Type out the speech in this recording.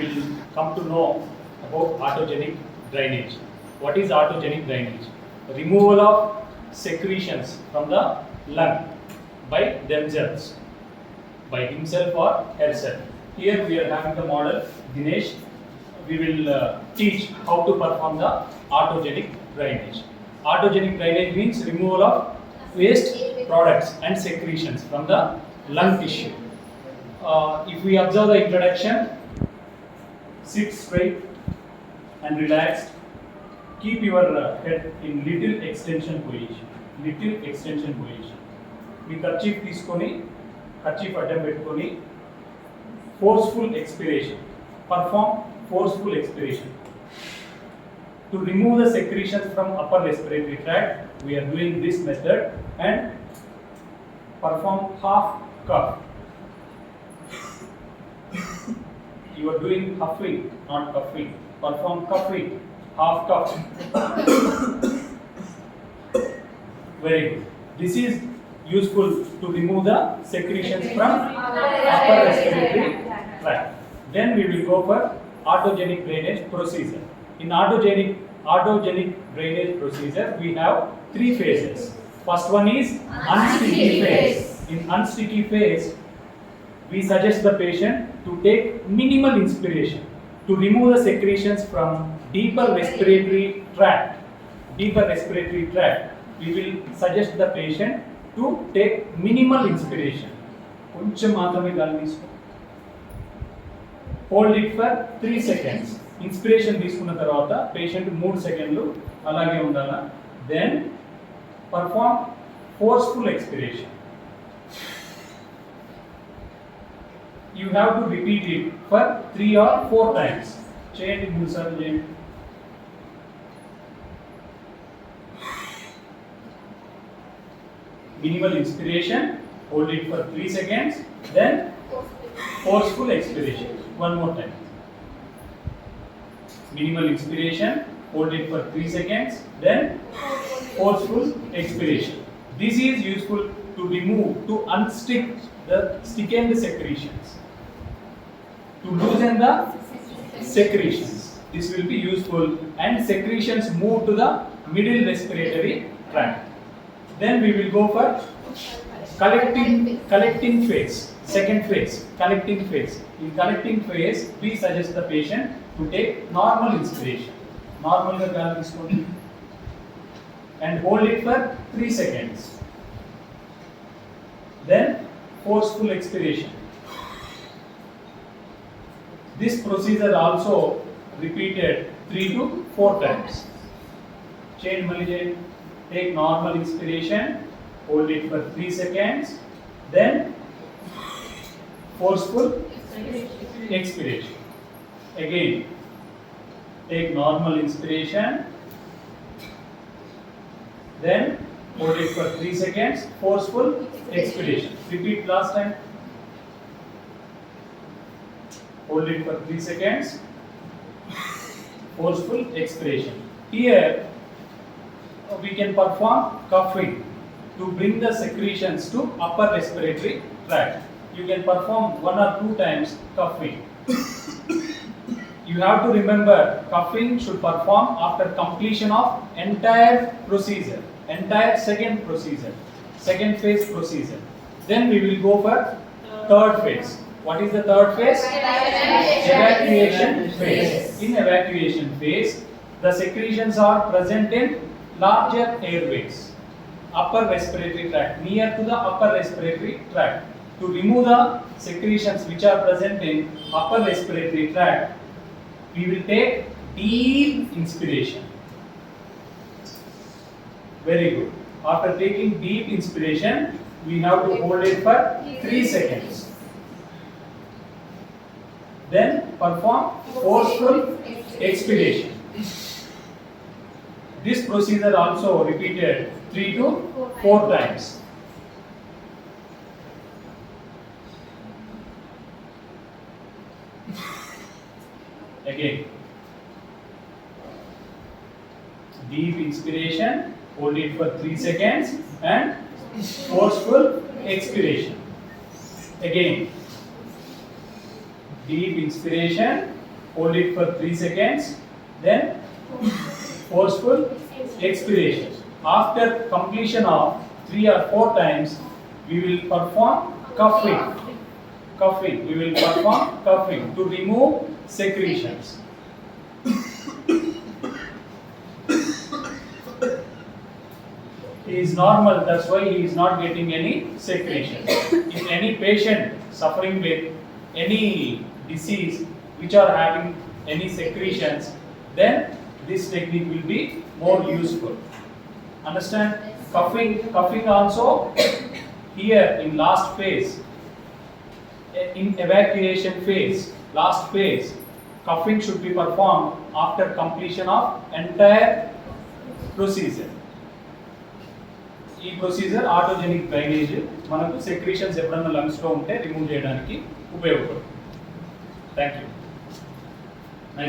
will come to know about autogenic drainage. What is autogenic drainage? Removal of secretions from the lung by themselves, by himself or herself. Here we are having the model Dinesh. We will teach how to perform the autogenic drainage. Autogenic drainage means removal of waste products and secretions from the lung tissue. If we observe the introduction, sit straight and relaxed. Keep your head in little extension position. Little extension position. Me kerchief తీసుకొని kerchief అడ్డం పెట్టుకొని forceful expiration. Perform forceful expiration. To remove the secretions from upper respiratory tract, we are doing this method and perform half cough. You are doing huffing, not coughing. Perform coughing, half cough. Very good. This is useful to remove the secretions from upper respiratory tract. Then we will go for autogenic drainage procedure. In autogenic drainage procedure, we have three phases. First one is unsticky phase. In unsticky phase, we suggest the patient to take minimal inspiration to remove the secretions from deeper respiratory tract. Deeper respiratory tract. We will suggest the patient to take minimal inspiration. కొంచెం మాత్రమే గాలి తీసుకో. Hold it for 3 seconds. Inspiration తీసుకున్న తర్వాత patient 3 సెకండ్లు అలాగే ఉండాలా. Then perform forceful expiration. You have to repeat it for 3 or 4 times. చేయండి 3 సార్లు చేయండి. Minimal inspiration, hold it for 3 seconds, then forceful expiration. One more time. Minimal inspiration, hold it for 3 seconds, then forceful expiration. This is useful to remove, to unstick the thickened secretions, to loosen the secretions. This will be useful and secretions move to the middle respiratory tract. Then we will go for collecting phase. Second phase, collecting phase. In collecting phase, we suggest the patient to take normal inspiration. Normal ga gaali తీసుకోండి and hold it for 3 seconds. Then forceful expiration. This procedure also repeated 3 to 4 times. Change mali change. Take normal inspiration, hold it for 3 seconds, then forceful expiration. Again, take normal inspiration, then hold it for 3 seconds, forceful expiration. Repeat last time. Hold it for 3 seconds, forceful expiration. Here, we can perform coughing to bring the secretions to upper respiratory tract. You can perform 1 or 2 times coughing. You have to remember, coughing should perform after completion of entire procedure, entire second procedure, second phase procedure. Then we will go for third phase. What is the third phase? Evacuation phase. In evacuation phase, the secretions are present in larger airways, upper respiratory tract, near to the upper respiratory tract. To remove the secretions which are present in upper respiratory tract, we will take deep inspiration. Very good. After taking deep inspiration, we have to hold it for 3 seconds. Then perform forceful expiration. This procedure also repeated 3 to 4 times. Again, deep inspiration, hold it for 3 seconds and forceful expiration. Again, deep inspiration, hold it for 3 seconds, then forceful expiration. After completion of 3 or 4 times, we will perform cuffing. Cuffing. We will perform cuffing to remove secretions. He is normal, that's why he is not getting any secretion. If any patient suffering with any disease which are having any secretions, then this technique will be more useful. Understand? Cuffing also here in last phase, in evacuation phase, last phase, cuffing should be performed after completion of entire procedure. ఈ procedure autogenic drainage మనకు secretions ఎప్పుడన్నా లంగ్స్లో ఉంటే remove చేయడానికి ఉపయోగపడుతుంది. Thank you.